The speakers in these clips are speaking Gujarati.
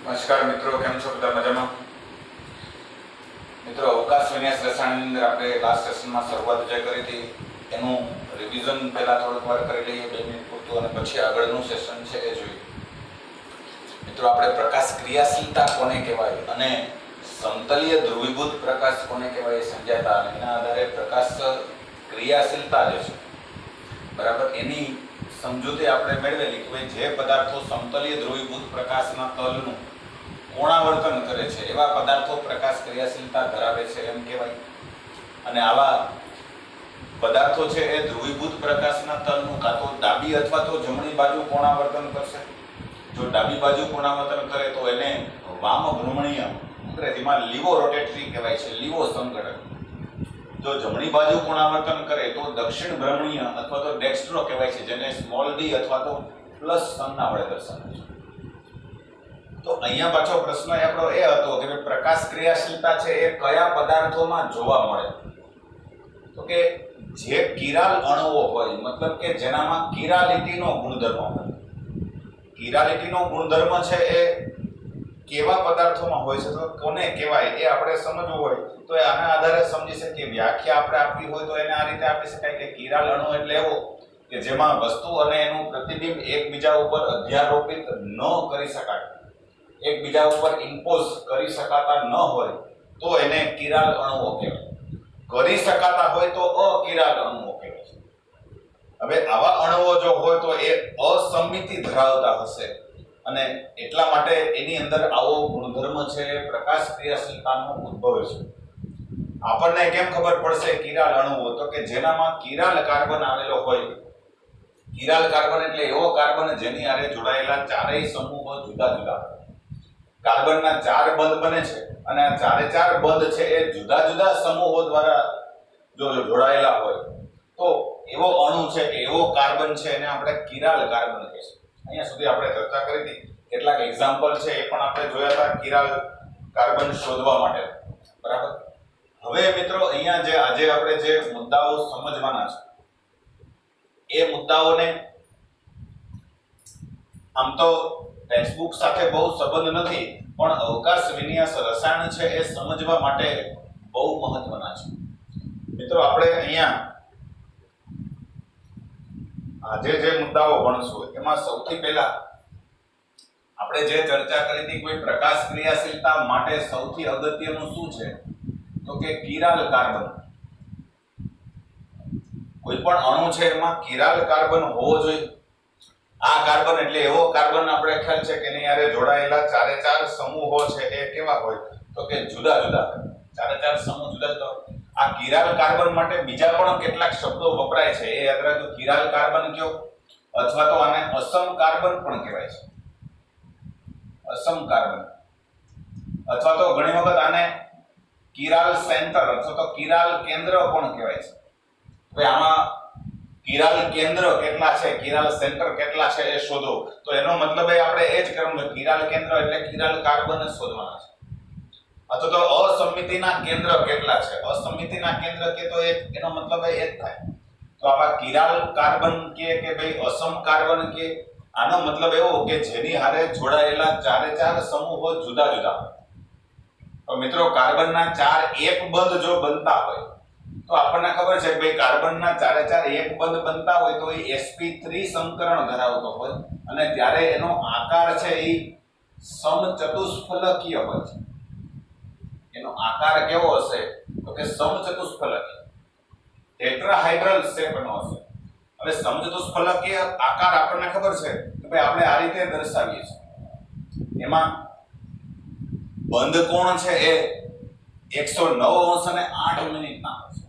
નમસ્કાર મિત્રો, કેમ છો બધા? મજામાં? મિત્રો, અવકાશ વિન્યાસ રસાયણની અંદર આપણે લાસ્ટ સેશનમાં શરૂઆત જે કરી હતી એનું રિવિઝન પહેલા થોડુંક વાર કરી લઈએ 2 મિનિટ પૂરતું, અને પછી આગળનું સેશન છે એ જોઈએ. મિત્રો, આપણે પ્રકાશ ક્રિયાશીલતા કોને કહેવાય અને સમતલીય ધ્રુવીભૂત પ્રકાશ કોને કહેવાય એ સમજ્યા હતા, અને એના આધારે પ્રકાશ ક્રિયાશીલતા જે છે બરાબર એની સમજૂતી આપણે મેળવેલી કે ભાઈ જે પદાર્થો સમતલીય ધ્રુવીભૂત પ્રકાશના તલનું કોણાવર્તન કરે છે એવા પદાર્થો પ્રકાશ ક્રિયાશીલતા ધરાવે છે એમ કહેવાય. અને આવા પદાર્થો છે એ ધ્રુવીભૂત પ્રકાશના તલનું કાં તો ડાબી અથવા તો જમણી બાજુ કોણાવર્તન કરશે. જો ડાબી બાજુ કોણાવર્તન કરે તો એને વામ ભ્રમણીય, અંગ્રેજીમાં લીવો રોટેટરી કહેવાય છે, લીવો સંઘટન. જો જમણી બાજુ કોણાવર્તન કરે તો દક્ષિણ ભ્રમણીય અથવા તો ડેક્સ્ટ્રો કહેવાય છે, જેને સ્મોલ ડી અથવા તો પ્લસ સંજ્ઞા વડે દર્શાવે છે. તો અહીંયા પાછો પ્રશ્ન આપણો એ હતો કે પ્રકાશ ક્રિયાશીલતા છે એ કયા પદાર્થોમાં જોવા મળે? તો કે જે કિરાલ અણુઓ હોય, મતલબ કે જેનામાં કિરાલિટીનો ગુણધર્મ હોય. કિરાલિટીનો ગુણધર્મ છે એ કેવા પદાર્થોમાં હોય છે, તો કોને કહેવાય એ આપણે સમજવું હોય તો આના આધારે સમજી શકીએ. વ્યાખ્યા આપણે આપવી હોય તો એને આ રીતે આપી શકાય કે કિરાલ અણુ એટલે એવો કે જેમાં વસ્તુ અને એનું પ્રતિબિંબ એકબીજા ઉપર અધ્યારોપિત ન કરી શકાય, એકબીજા ઉપર ઇમ્પોઝ કરી શકાતા ન હોય તો એને કિરાલ અણુઓ કહેવાય. કરી શકાતા હોય તો અકિરાલ અણુઓ કહેવાય. હવે આવા અણુઓ જો હોય તો એ અસમિતિ ધરાવતા હશે, અને એટલા માટે એની અંદર આવો ગુણધર્મ છે પ્રકાશ ક્રિયાશીલતાનો ઉદ્ભવે છે. આપણને કેમ ખબર પડશે કિરાલ અણુઓ? તો કે જેનામાં કિરાલ કાર્બન આવેલો હોય. કિરાલ કાર્બન એટલે એવો કાર્બન જેની હારે જોડાયેલા ચારેય સમૂહો જુદા જુદા હોય. કાર્બનના 4 બંધ બને છે અને આ 4 બંધ છે એ જુદા જુદા સમૂહો દ્વારા જો જોડાયેલા હોય તો એવો અણુ છે કે એવો કાર્બન છે એને આપણે કિરાલ કાર્બન કહીશું. અહીંયા સુધી આપણે ચર્ચા કરી હતી, કેટલાક એક્ઝામ્પલ છે એ પણ આપણે જોયા હતા કિરાલ કાર્બન શોધવા માટે, બરાબર. હવે મિત્રો, અહીંયા જે આજે આપણે જે મુદ્દાઓ સમજવાના છે એ મુદ્દાઓને આમ તો ટેક્સ્ટબુક સાથે બહુ સંબંધ નથી, પણ અવકાશ વિન્યાસ રસાયણ છે એ સમજવા માટે બહુ મહત્વના છે. મિત્રો, આપણે અહીંયા આજે જે મુદ્દાઓ ભણશું એમાં સૌથી પહેલા આપણે જે ચર્ચા કરી હતી, કોઈ પ્રકાશ ક્રિયાશીલતા માટે સૌથી અગત્યનું શું છે? તો કે કિરાલ કાર્બન. કોઈ પણ અણુ છે એમાં કિરાલ કાર્બન હોવો જોઈએ. આ કાર્બન એટલે એવો કાર્બન આપણે ખ્યાલ છે કે એની હારે જોડાયેલા 4 સમૂહો છે એ કેવા હોય? તો કે જુદા જુદા. 4 સમૂહ જુદા જુદા. આ કિરાલ કાર્બન માટે બીજા પણ કેટલાક શબ્દો વપરાય છે, એ યાદ રાખજો. કિરાલ કાર્બન કયો, અથવા તો આને અસમ કાર્બન પણ કહેવાય છે. અસમ કાર્બન, અથવા તો ઘણી વખત આને કિરાલ સેન્ટર અથવા તો કિરાલ કેન્દ્ર પણ કહેવાય છે. હવે આમાં કિરાલ કેન્દ્ર કેટલા છે, કિરાલ સેન્ટર કેટલા છે એ શોધો, તો એનો મતલબ આપણે એ જ કરવાનું છે. કિરાલ કેન્દ્ર એટલે કિરાલ કાર્બન જ શોધવાના છે. અથવા તો અસમિતિના કેન્દ્ર કેટલા છે, અસમિતિના કેન્દ્ર કે તો એનો મતલબ એ જ થાય. તો આવા કિરાલ કાર્બન કે ભાઈ અસમ કાર્બન કે, આનો મતલબ એવો કે જેની હારે જોડાયેલા 4 સમૂહો જુદા જુદા હોય. તો મિત્રો, કાર્બનના 4 એક બંધ જો બનતા હોય તો આપણને ખબર છે કે ભાઈ કાર્બનના 4 એક બંધ બનતા હોય તો એ sp3 સંકરણ ધરાવતો હોય, અને ત્યારે એનો આકાર છે એ સમચતુષ્ફલકીય હોય છે. એનો આકાર કેવો હશે? તો કે સમચતુષ્ફલકીય, ટેટ્રાહાઇડ્રલ શેપનો હશે. હવે સમચતુષ્ફલકીય આકાર આપણને ખબર છે કે ભાઈ આપણે આ રીતે દર્શાવીએ છીએ. એમાં બંધ કોણ છે એ 109 અને 8 મિનિટના હોય છે.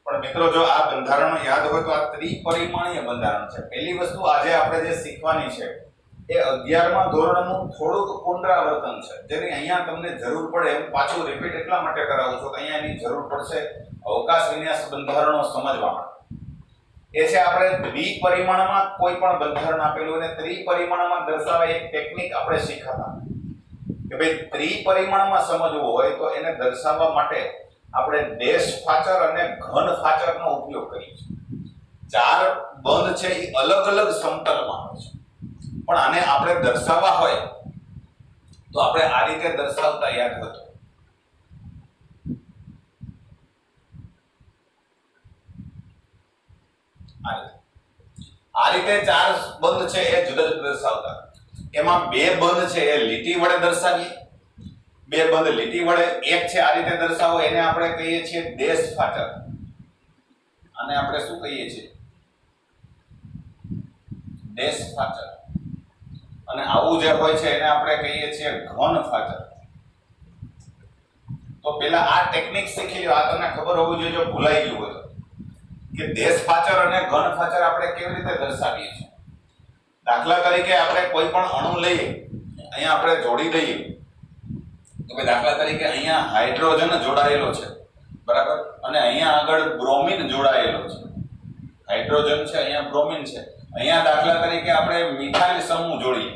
પણ મિત્રો, જો આ બંધારણો યાદ હોય તો આ ત્રિપરિમાણીય બંધારણ છે. પહેલી વસ્તુ આજે આપણે જે શીખવાની છે એ 11મા ધોરણનું થોડુંક પુનરાવર્તન છે, જેની અહીંયા તમને જરૂર પડે. એમ પાછું રિપીટ એટલા માટે કરાવું છું કે અહીંયા એની જરૂર પડશે અવકાશ વિન્યાસ બંધારણો સમજવા માટે. એ છે આપણે દ્વિપરિમાણમાં કોઈ પણ બંધારણ આપેલું અને ત્રિપરિમાણમાં દર્શાવે એક ટેકનિક આપણે શીખતા કે ભાઈ ત્રિપરિમાણમાં સમજવું હોય તો એને દર્શાવવા માટે આપણે ડેશ ફાચર અને ઘન ફાચરનો ઉપયોગ કરીએ છીએ. 4 બંધ છે એ અલગ અલગ સમતલમાં હોય છે, પણ આને આપણે દર્શાવવા હોય તો આપણે આ રીતે દર્શાવતા યાદ હતો. આ રીતે ચાર બંધ છે એ જુદા જુદા દર્શાવતા. એમાં બે બંધ છે એ લીટી વડે દર્શાવીએ. બે બંધ લીટી વડે. એક છે આ રીતે દર્શાવો, એને આપણે કહીએ છીએ દેશ ફાચર. અને આપણે શું કહીએ છીએ? દેશ ફાચર. અને આવું જે હોય છે એને આપણે કહીએ છીએ ઘન ફાચર. તો પેલા આ ટેકનિક શીખી લો. આ તમને ખબર હોવી જોઈએ જો ભૂલાઈ ગયું હોય કે દેશ ફાચર અને ઘન ફાચર આપણે કેવી રીતે દર્શાવીએ છીએ. દાખલા તરીકે આપણે કોઈ પણ અણુ લઈએ, અહીંયા આપણે જોડી દઈએ તો કે દાખલા તરીકે અહીંયા હાઇડ્રોજન જોડાયેલો છે, બરાબર, અને અહીંયા આગળ બ્રોમિન જોડાયેલો છે. હાઇડ્રોજન છે, અહીંયા બ્રોમિન છે. અહીંયા દાખલા તરીકે આપણે મિથાઇલ સમૂહ જોડીએ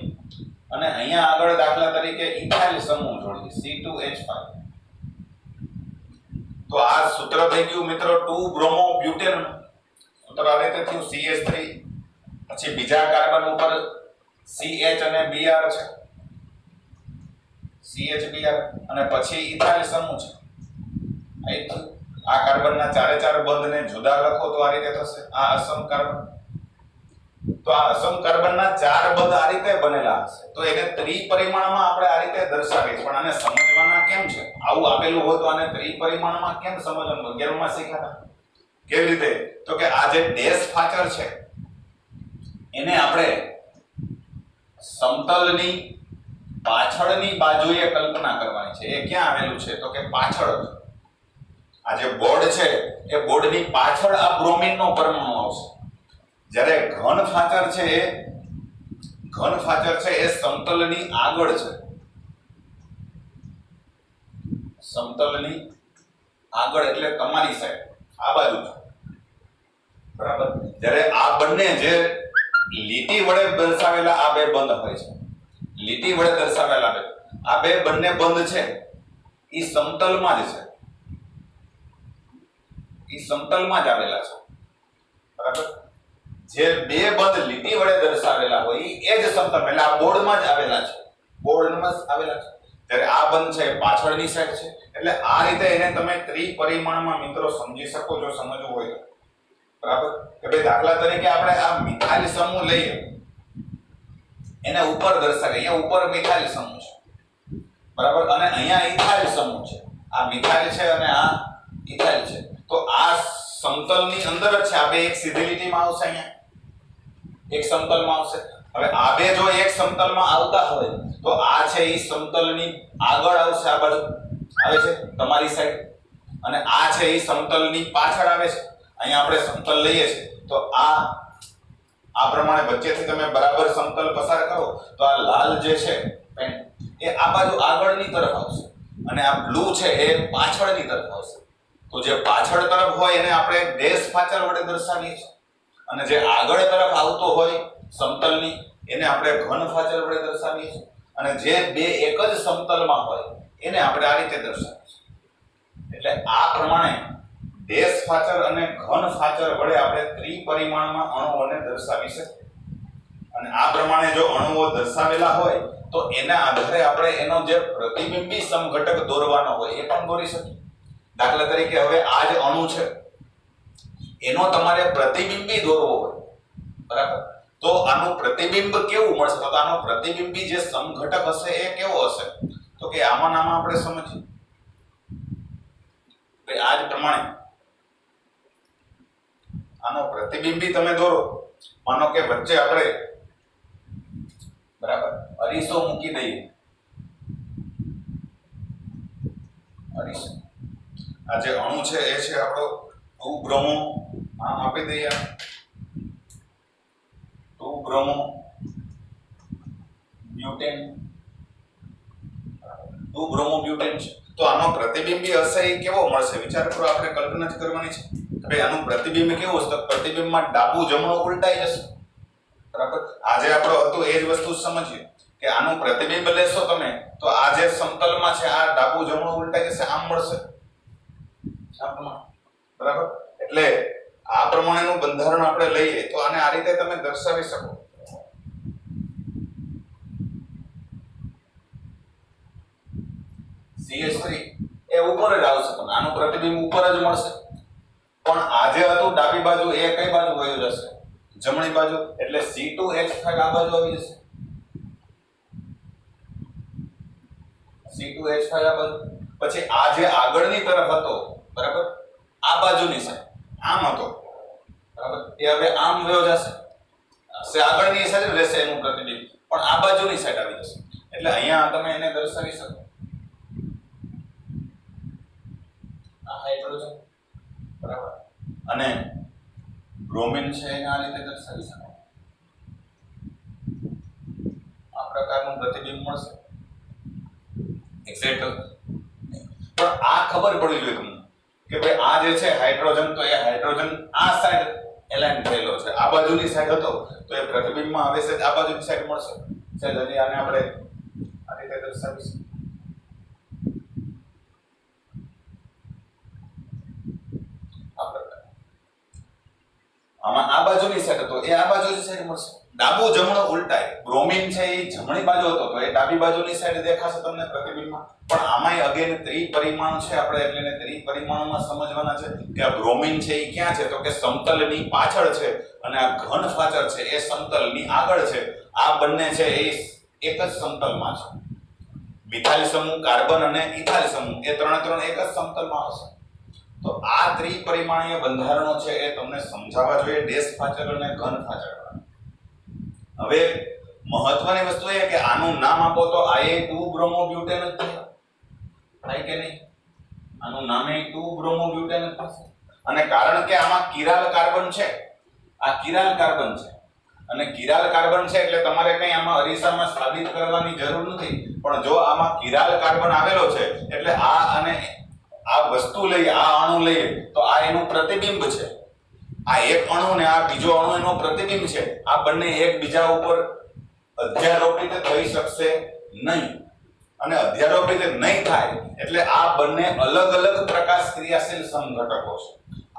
અને અહીંયા આગળ દાખલા તરીકે ઇથાઇલ સમૂહ જોડીએ, C2H5. તો આ સૂત્ર થઈ ગયું મિત્રો 2 બ્રોમો બ્યુટેન. સૂત્ર આ રીતે થયું CH3, પછી બીજા કાર્બન ઉપર CH અને Br છે, CHBr, અને પછી ઇથાઇલ સમૂહ છે. આ કાર્બનના ચારે ચાર બંધને જુદા લખો તો આ રીતે થશે. આ અસમ કાર્બન. તો આ અસમ કાર્બનના ચાર બંધ આ રીતે બનેલા હશે. તો એને ત્રિપરિમાણમાં આપણે આ રીતે દર્શાવીએ. પણ આને સમજવાના કેમ છે? આવું આપેલું હોય તો આને ત્રિપરિમાણમાં કેમ સમજવાનું? 11 માં શીખ્યા હતા. કેવી રીતે? તો કે આ જે દેશ ફાચર છે એને આપણે સમતલની પાછળની બાજુએ કલ્પના કરવાની છે. એ ક્યાં આવેલું છે? તો કે પાછળ. આ જે બોર્ડ છે એ બોર્ડની પાછળ આ બ્રોમિનનો પરમાણુ આવશે. જ્યારે ઘન ફાચર છે એ સમતલની આગળ છે. સમતલની આગળ એટલે તમારી સાઈડ, આ બાજુ છે, બરાબર. જ્યારે આ બંને જે લીટી વડે દર્શાવેલા આ બે બંધ હોય છે, લીટી વડે દર્શાવેલા આ બે બંને બંધ છે એ સમતલમાં જ છે. એ સમતલમાં જ આવેલા છે, બરાબર. જે બે બંધ લીટી વડે દર્શાવેલા હોય એ જ સમતલ, એટલે આ બોર્ડમાં જ આવેલા છે. બોર્ડમાં જ આવેલા છે. ત્યારે આ બંધ છે પાછળની સાઈડ છે. એટલે આ રીતે એને તમે ત્રિપરિમાણમાં મિત્રો સમજી શકો જો સમજવું હોય તો, બરાબર. કે ભાઈ દાખલા તરીકે આપણે આ મિથાઇલ સમૂહ લઈએ, એને ઉપર દર્શાવીએ. અહીંયા ઉપર મિથાઇલ સમૂહ છે, બરાબર, અને અહીંયા ઇથાઇલ સમૂહ છે. આ મિથાઇલ છે અને આ ઇથાઇલ છે. તો આ સમતલની અંદર જ છે. આ બે એક સીધી લીટીમાં આવશે, અહીંયા એક સમતલમાં આવશે. હવે આ બે જો એક સમતલમાં આવતા હોય તો આ છે એ સમતલની આગળ આવશે, આ બાજુ આવે છે તમારી સાઈડ, અને આ છે એ સમતલની પાછળ આવે છે. અહીંયા આપણે સમતલ લઈએ છીએ તો આ પ્રમાણે વચ્ચેથી તમે બરાબર સમતલ પસાર કરો તો આ લાલ જે છે પેન એ આ બાજુ આગળની તરફ આવશે અને આ બ્લુ છે એ પાછળની તરફ આવશે. તો જે પાછળ તરફ હોય એને આપણે દેશ ફાચર વડે દર્શાવીએ છીએ, અને જે આગળ તરફ આવતો હોય સમતલની એને આપણે ઘન ફાચર વડે દર્શાવીએ છીએ, અને જે બે એક જ સમતલમાં હોય એને આપણે આ રીતે દર્શાવીએ છીએ. એટલે આ પ્રમાણે દેશ ફાચર અને ઘન ફાચર વડે આપણે ત્રિપરિમાણમાં અણુઓને દર્શાવી શકીએ. અને આ પ્રમાણે જો અણુઓ દર્શાવેલા હોય તો એના આધારે આપણે એનો જે પ્રતિબિંબી સમઘટક દોરવાનો હોય એ પણ દોરી શકીએ. દાખલા તરીકે હવે આ જે અણુ છે એનો તમારે પ્રતિબિંબી દોરવો હોય, બરાબર, તો આનું પ્રતિબિંબ કેવું મળશે? તો આનો પ્રતિબિંબી જે સમઘટક હશે એ કેવો હશે? તો કે આમાં આપણે સમજીએ. આ જ પ્રમાણે આનો પ્રતિબિંબી તમે દોરો. માનો કે વચ્ચે આપણે બરાબર અરીસો મૂકી દઈએ. અરીસો, આ જે અણુ છે એ છે આપણો 2 બ્રોમો, નામ આપી દઈએ 2 બ્રોમો બ્યુટેન. 2 બ્રોમો બ્યુટેન છે. તો આનો પ્રતિબિંબી હશે એ કેવો મળશે? વિચાર કરો, આપણે કલ્પના જ કરવાની છે. ભાઈ આનું પ્રતિબિંબ કેવું હશે? તો પ્રતિબિંબમાં ડાબું જમણું ઉલટાઈ જશે, બરાબર. આજે આપણો હતું એ જ વસ્તુ સમજીએ કે આનું પ્રતિબિંબ લેશો તમે તો આ જે સમતલમાં છે આ ડાબું જમણું ઉલટાઈ જશે, આમ મળશે, આ પ્રમાણે, બરાબર. એટલે આ પ્રમાણેનું બંધારણ આપણે લઈએ તો આને આ રીતે તમે દર્શાવી શકો. CH3 એ ઉપર જ આવશે, પણ આનું પ્રતિબિંબ ઉપર જ મળશે. પણ આ જે હતું ડાબી બાજુ એ કઈ બાજુ વયું જશે? જમણી બાજુ. એટલે C2H5 આ બાજુ આવી જશે. C2H5 આ બાજુ. પછી આ જે આગળની તરફ હતો, બરાબર, આ બાજુની સાઈડ આમ હતો, બરાબર, એ હવે આમ વયો જશે. આગળની સાઈડ રહેશે એનું પ્રતિબિંબ, પણ આ બાજુની સાઈડ આવી જશે. એટલે અહીંયા તમે એને દર્શાવી શકો, આ હાઇડ્રોજન, બરાબર, અને બ્રોમિન છે એને આ રીતે દર્શાવી શકાય. આ પ્રકારનું પ્રતિબિંબ મળશે. એક્ઝેક્ટ. પણ આ ખબર પડવી જોઈએ તમને કે ભાઈ આ જે છે હાઇડ્રોજન, તો એ હાઇડ્રોજન આ સાઈડ એલાઇન થયેલો છે. આ બાજુની સાઈડ હતો તો એ પ્રતિબિંબમાં આવે છે આ બાજુની સાઈડ મળશે. ચાલો હજી આને આપણે આ રીતે દર્શાવીશું. આ પ્રકાર આમાં આ બાજુની સાઈડ હતો એ આ બાજુની સાઈડ મળશે. ડાબું જમણું ઉલટાય. બ્રોમિન છે એ જમણી બાજુ હતો તો એ ડાબી બાજુની સાઈડ દેખાશે તમને પ્રતિબિંબમાં. પણ આમાંય અગેન ત્રિપરિમાણ છે, આપણે એટલે એને ત્રિપરિમાણમાં સમજવાના છે કે આ બ્રોમિન છે એ ક્યાં છે? તો કે સમતલની પાછળ છે, અને આ ઘન ફાચર છે એ સમતલની આગળ છે. આ બંને છે એ એક જ સમતલમાં છે. મિથાઇલ સમૂહ, કાર્બન અને ઇથાઇલ સમૂહ એ ત્રણે એક જ સમતલમાં હશે. તો આ ત્રિપરિમાણીય બંધારણો છે એ તમને સમજાવવા જોઈએ, ડેશ ફાચર અને ઘન ફાચર. હવે મહત્વની વસ્તુ એ કે આનું નામ આપો તો Ia2-bromobutan જ થાય. થાય કે નહીં? આનું નામ 2-bromobutan જ થશે. અને કારણ કે આમાં કિરાલ કાર્બન છે, આ કિરાલ કાર્બન છે, અને કિરાલ કાર્બન છે એટલે તમારે કઈ આમાં અરીસામાં સાબિત કરવાની જરૂર નથી. પણ જો આમાં કિરાલ કાર્બન આવેલો છે એટલે આ અને આ વસ્તુ લઈએ, આ અણુ લઈએ તો આ એનું પ્રતિબિંબ છે. આ એક અણુ ને આ બીજો અણુ એનો પ્રતિબિંબ છે. આ બંને એકબીજા ઉપર અધ્યારોપિત થઈ શકશે નહીં. અને અધ્યારોપિત નહીં થાય એટલે આ બંને અલગ અલગ પ્રકાશ ક્રિયાશીલ સમઘટકો છે.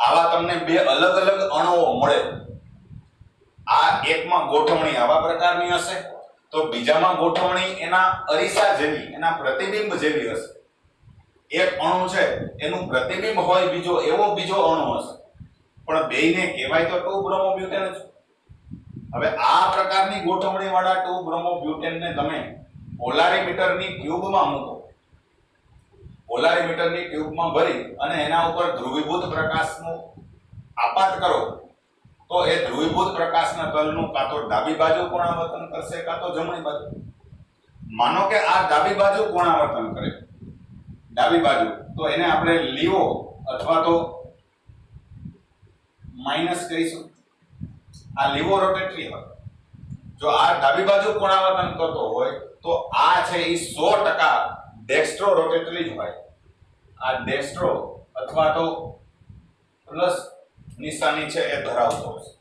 આવા તમને બે અલગ અલગ અણુઓ મળે. આ એકમાં ગોઠવણી આવા પ્રકારની હશે તો બીજામાં ગોઠવણી એના અરીસા જેવી, એના પ્રતિબિંબ જેવી હશે. એક અણુ છે એનું પ્રતિબિંબ હોય બીજો, એવો બીજો અણુ હશે. પણ બેયને કહેવાય તો 2-bromobutan જ. હવે આ પ્રકારની ગોઠવણી વાળા 2-bromobutan ને તમે પોલારીમીટરની ટ્યુબમાં મૂકો. પોલારીમીટરની ટ્યુબમાં ભરી અને એના ઉપર ધ્રુવીભૂત પ્રકાશનું આપાત કરો તો એ ધ્રુવીભૂત પ્રકાશના તલનું કાં તો ડાબી બાજુ કોણાવર્તન કરશે કાં તો જમણી બાજુ. માનો કે આ ડાબી બાજુ કોણાવર્તન કરે, ડાબી બાજુ, તો એને આપણે લીવો અથવા તો માઈનસ કહીશું. આ લીવો રોટેટરી હોય. જો આ ડાબી બાજુ કોણાવર્તન કરતો હોય તો આ છે એ 100% ડેક્સ્ટ્રો રોટેટરી જ હોય. આ ડેક્સ્ટ્રો અથવા તો પ્લસ નિશાની છે એ ધરાવતો હશે.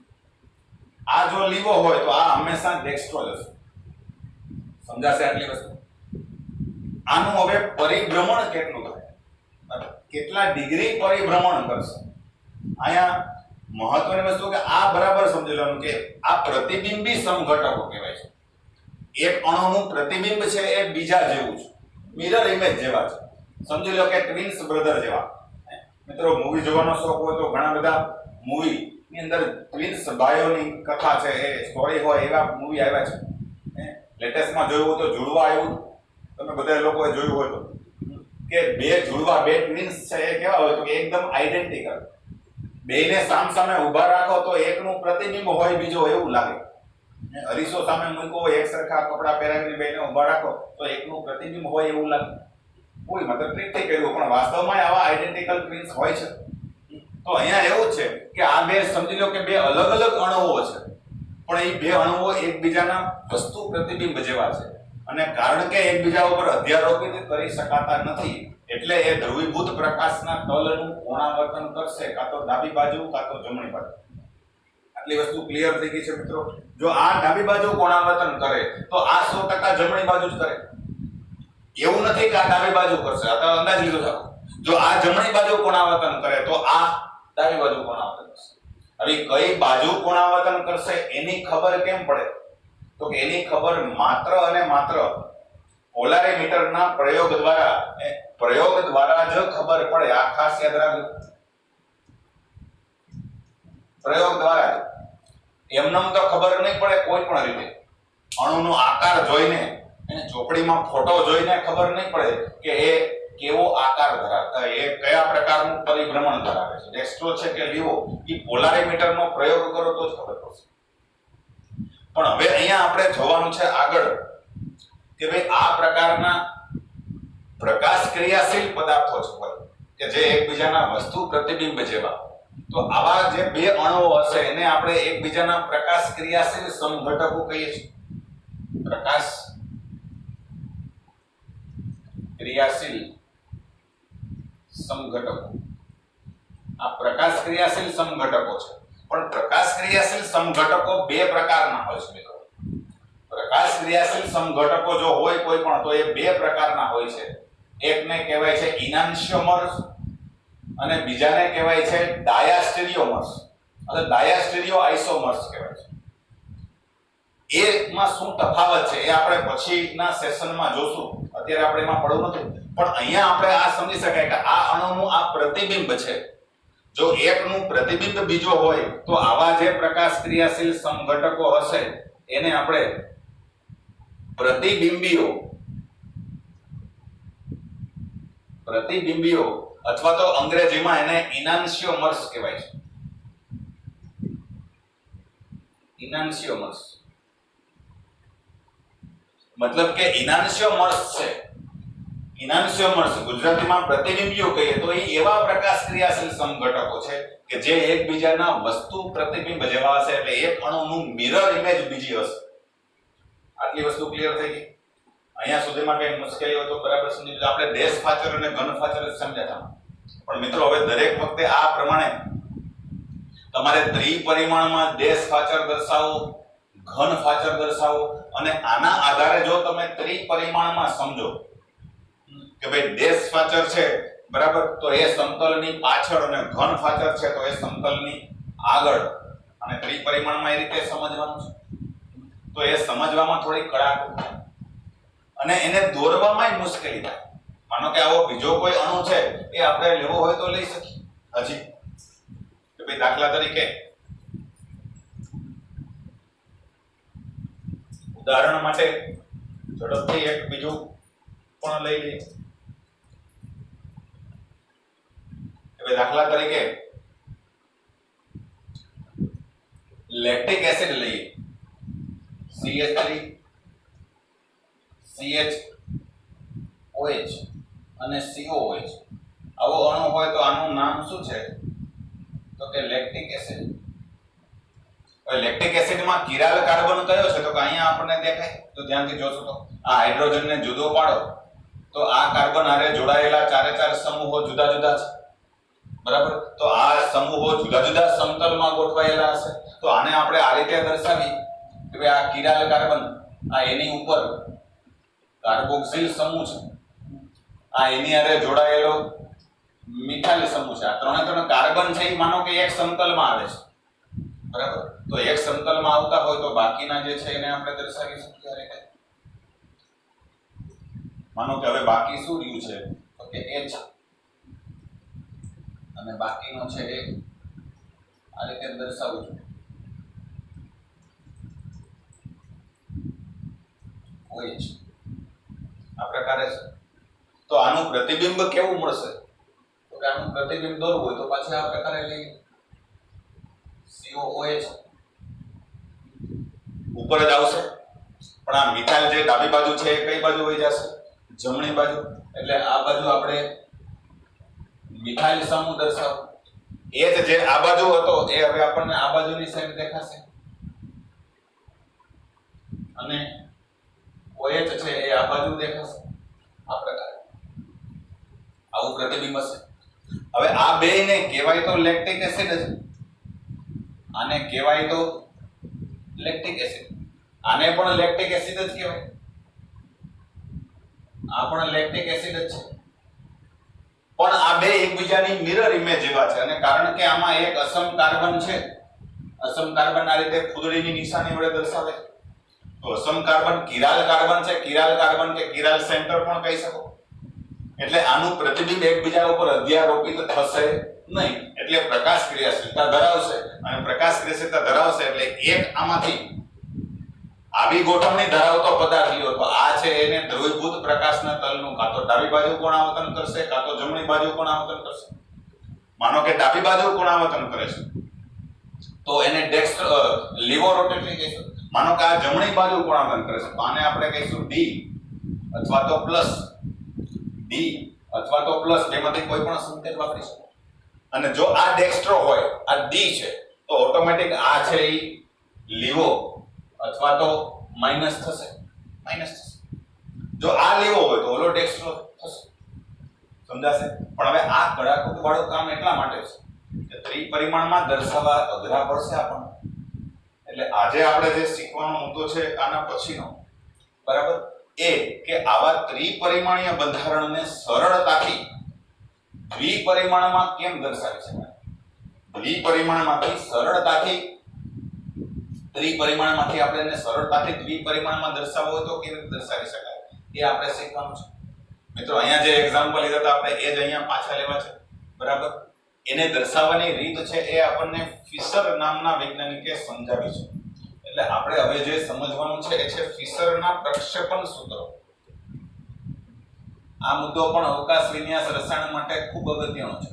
આ જો લીવો હોય તો આ હંમેશા ડેક્સ્ટ્રો જ હશે. સમજાશે આટલી વસ્તુ? આનું હવે પરિભ્રમણ કેટલું થાય, કેટલા ડિગ્રી પરિભ્રમણ કરશે. અહીંયા મહત્વની વસ્તુ કે આ બરાબર સમજી લેવાનું કે આ પ્રતિબિંબી સમઘટકો કહેવાય છે. એક અણુનું પ્રતિબિંબ છે એ બીજા જેવું છે, મિરર ઇમેજ જેવા છે. સમજી લો કે ટ્વિન્સ બ્રધર જેવા. મિત્રો મૂવી જોવાનો શોખ હોય તો ઘણા બધા મૂવી ની અંદર ટ્વિન્સ ભાઈઓની કથા છે એ સ્ટોરી હોય એવા મૂવી આવ્યા છે. લેટેસ્ટમાં જોયું હોય તો જુડવા આવ્યું, તમે બધા લોકોએ જોયું હોય તો, કે બે જુડવા, બે ટ્વિન્સ છે એ કેવા હોય તો કે એકદમ આઈડેન્ટિકલ. બેને સામસામે ઊભા રાખો તો એકનું પ્રતિબિંબ હોય બીજો એવું લાગે. અરીસો સામે મૂકો, એક સરખા કપડા પહેરાવીને બેને ઊભા રાખો તો એકનું પ્રતિબિંબ હોય એવું લાગે. કોઈ મતલબ ટ્રીકથી કર્યું પણ વાસ્તવમાં આવા આઈડેન્ટિકલ ટ્વિન્સ હોય છે. તો અહીંયા એવું છે કે આ બે સમજી લો કે બે અલગ અલગ અણુઓ છે, પણ એ બે અણુઓ એકબીજાના વસ્તુ પ્રતિબિંબ જેવા છે. અને કારણ કે એકબીજા ઉપર અધ્યારોપિત કરી શકાતા નથી એટલે એ ધ્રુવીભૂત પ્રકાશના તલનું કોણાવર્તન કરશે કાં તો ડાબી બાજુ કાં તો જમણી બાજુ. આટલી વસ્તુ ક્લિયર થઈ ગઈ છે મિત્રો? જો આ ડાબી બાજુ કોણાવર્તન કરે તો આ 100% જમણી બાજુ જ કરે. એવું નથી કે આ ડાબી બાજુ કરશે, આ તો અંદાજ લીધો છે. જો આ જમણી બાજુ કોણાવર્તન કરે તો આ ડાબી બાજુ કોણાવર્તન કરશે. હવે કઈ બાજુ કોણાવર્તન કરશે એની ખબર કેમ પડે? તો કે એની ખબર માત્ર અને માત્ર પોલારીમીટરના પ્રયોગ દ્વારા જ ખબર પડે, આ ખાસ યાદ રાખજો, પ્રયોગ દ્વારા જ, એમનેમ તો ખબર નહીં પડે કોઈ પણ રીતે, અણુનો આકાર જોઈને, એને ચોપડીમાં ફોટો જોઈને ખબર નહીં પડે કે એ કેવો આકાર ધરાવતા, એ કયા પ્રકારનું પરિભ્રમણ ધરાવે છે, ડેક્સ્ટ્રો છે કે લીવો, એ પોલારીમીટરનો પ્રયોગ કરો તો જ ખબર પડશે. પણ હવે અહીંયા આપણે જોવાનું છે આગળ કે ભાઈ આ પ્રકારના પ્રકાશ ક્રિયાશીલ પદાર્થો છે કે જે એકબીજાના વસ્તુ પ્રતિબિંબ જેવા, તો આવા જે બે અણુઓ હશે એને આપણે એકબીજાના પ્રકાશ ક્રિયાશીલ સમઘટકો કહીએ છીએ. પ્રકાશ ક્રિયાશીલ સમઘટકો, આ પ્રકાશ ક્રિયાશીલ સમઘટકો છે. પણ પ્રકાશ ક્રિયાશીલ સમઘટકો બે પ્રકારના હોય છે મિત્રો. પ્રકાશ ક્રિયાશીલ સમઘટકો જો હોય કોઈ પણ, તો એ બે પ્રકારના હોય છે. એકને કહેવાય છે ઇનાન્શિયોમર્સ અને બીજાને કહેવાય છે ડાયાસ્ટેરિયોમર્સ અથવા ડાયાસ્ટેરિયો આઇસોમર્સ કહેવાય છે. એમાં શું તફાવત છે એ આપણે પછીના સેશનમાં જોશું, અત્યારે આપણે એમાં પડવું નથી. પણ અહીંયા આપણે આ સમજી શકાય કે આ અણુનું આ પ્રતિબિંબ છે. જો એકનું પ્રતિબિંબ બીજો હોય તો આવા જે પ્રકાશ ક્રિયાશીલ સમઘટકો હશે એને આપણે પ્રતિબિંબીઓ અથવા તો અંગ્રેજીમાં એને ઇનાન્શિયોમર્સ કહેવાય છે. ઇનાન્શિયોમર્સ મતલબ કે ઇનાન્શિયોમર્સ છે. ઇનાન્શિયોમર્સ ગુજરાતીમાં પ્રતિબિંબીઓ કહીએ તો એ એવા પ્રકાશ ક્રિયાશીલ સમઘટકો છે કે જે એકબીજાના વસ્તુ પ્રતિબિંબ જેવા હશે, એટલે એક અણુનું મિરર ઇમેજ બીજી હશે. આટલી વસ્તુ ક્લિયર થઈ ગઈ? અહીંયા સુધીમાં કઈ મુશ્કેલી હોય તો બરાબર સમજી લીધું. આપણે દેશ ફાચર અને ઘન ફાચર સમજ્યા હતા, પણ મિત્રો હવે દરેક વખતે આ પ્રમાણે તમારે ત્રિપરિમાણમાં દેશ ફાચર દર્શાવો, ઘન ફાચર દર્શાવો, અને આના આધારે જો તમે ત્રિપરિમાણમાં સમજો કે ભાઈ દેશ ફાચર છે બરાબર, તો એ સમતલની પાછળ, અને ઘન ફાચર છે તો એ સમતલની આગળ, અને ત્રિપરિમાણમાં એ રીતે સમજવાનું છે. તો એ સમજવામાં થોડી કડાક અને એને દોરવામાં મુશ્કેલી થાય. માનો કે આવો બીજો કોઈ અણુ છે એ આપણે લેવો હોય તો લઈ શકીએ. હજી કે ભાઈ દાખલા તરીકે ઉદાહરણ માટે ઝડપથી એક બીજું પણ લઈ લઈએ. હવે દાખલા તરીકે લેક્ટિક એસિડ લઈએ, CH3 CHOH અને COOH. આવો અણુ હોય તો આનું નામ શું છે? તો કે લેક્ટિક એસિડ. હવે લેક્ટિક એસિડમાં કિરાલ કાર્બન કયો છે? તો કે અહીંયા આપણને દેખાય, તો ધ્યાનથી જોશો તો આ હાઇડ્રોજનને જુદો પાડો તો આ કાર્બન હારે જોડાયેલા ચારે ચાર સમૂહો જુદા જુદા છે બરાબર. તો આ સમૂહો જુદા જુદા સમતલમાં ગોઠવાયેલા હશે. તો આને આપણે આ રીતે દર્શાવી કે આ કિરાલ કાર્બન, આ એની ઉપર કાર્બોક્સિલ સમૂહ છે, આ એની હારે જોડાયેલો મિથાઇલ સમૂહ છે. આ ત્રણ કાર્બન છે એ માનો કે એક સમતલમાં આવે છે બરાબર. તો એક સમતલમાં આવતા હોય તો બાકીના જે છે એને આપણે દર્શાવી શકીએ આ રીતે. માનો કે હવે બાકી શું રહ્યું છે તો કે H, અને બાકીનો છે એ આ રીતે દર્શાવું છું OH. આ પ્રકારે છે. તો આનું પ્રતિબિંબ કેવું મળશે? તો કે આનું પ્રતિબિંબ દોરવું હોય તો પાછું આ પ્રકારે લઈએ, COOH ઉપર જ આવશે, પણ આ મિથાઇલ જે ડાબી બાજુ છે એ કઈ બાજુ વહી જશે? જમણી બાજુ. એટલે આ બાજુ આપણે મિથાઇલ સમૂહ દર્શાવો. એ જે આ બાજુ હતો એ હવે આપણને આ બાજુની સાઈડ દેખાશે, અને OH છે એ આ બાજુ દેખાશે. આ પ્રકારે આવું પ્રતિબિંબ હશે. હવે આ બેને કહેવાય તો લેક્ટિક એસિડ જ, આને કહેવાય તો લેક્ટિક એસિડ, આને પણ લેક્ટિક એસિડ જ કહેવાય, આ પણ લેક્ટિક એસિડ જ છે. પણ આ બે એકબીજાની મિરર ઇમેજ જેવા છે, અને કારણ કે આમાં એક અસમ કાર્બન છે, અસમ કાર્બન આ રીતે ફૂદડીની નિશાની વડે દર્શાવે, તો તો અસમ કાર્બન કાર્બન છે, કાર્બન કે કિરાલ સેન્ટર પણ કહી શકો. એટલે આનું પ્રતિબિંબ એકબીજા ઉપર અધ્યારોપિત થશે નહીં, એટલે પ્રકાશ ક્રિયાશીલતા ધરાવશે. અને પ્રકાશ ક્રિયાશીલતા ધરાવશે એટલે એક આમાંથી આવી ગોઠવણી ધરાવતો પદાર્થ લ્યો તો આ છે એને દ્રવીભૂત પ્રકાશના તલનું કાં તો ડાબી બાજુ કોણાવર્તન કરશે કાં તો જમણી બાજુ કોણાવર્તન કરશે. માનો કે ડાબી બાજુ કોણાવર્તન કરે છે તો એને લીવો રોટેટરી કહીશું. માનો કે આ જમણી બાજુ કોણાવર્તન કરે છે તો આને આપણે કહીશું ડી અથવા તો પ્લસ. ડી અથવા તો પ્લસ બેમાંથી કોઈ પણ સંકેત વાપરી શકો. અને જો આ ડેક્સ્ટ્રો હોય, આ ડી છે, તો ઓટોમેટિક આ છે ઈ લીવો અથવા તો માઈનસ થશે. જો આ લીવો હોય તો ઓલો ડેક્સ્ટ્રો થશે. સમજાશે? પણ હવે આ કડાકૂટ વાળું કામ એટલા માટે છે કે ત્રિપરિમાણમાં દર્શાવવા અઘરા પડશે આપણને. એટલે આજે આપણે જે શીખવાનો મુદ્દો છે આના પછીનો, બરાબર, એ કે આવા ત્રિપરિમાણીય બંધારણને સરળતાથી દ્વિપરિમાણમાં કેમ દર્શાવી શકાય. દ્વિપરિમાણમાંથી સરળતાથી ત્રિપરિમાણમાંથી આપણે એને સરળતાથી દ્વિપરિમાણમાં દર્શાવવો હોય તો કેવી રીતે દર્શાવી શકાય એ આપણે શીખવાનું છે. મિત્રો અહીંયા જે એક્ઝામ્પલ લીધા હતા આપણે એ જ અહીંયા પાછા લેવા છે, બરાબર. એને દર્શાવવાની રીત છે એ આપણને ફિશર નામના વૈજ્ઞાનિકે સમજાવી છે. એટલે આપણે હવે જે સમજવાનું છે એ છે ફિશરના પ્રક્ષેપણ સૂત્રો. આ મુદ્દો પણ અવકાશ વિન્યાસ રસાયણ માટે ખૂબ અગત્યનો છે.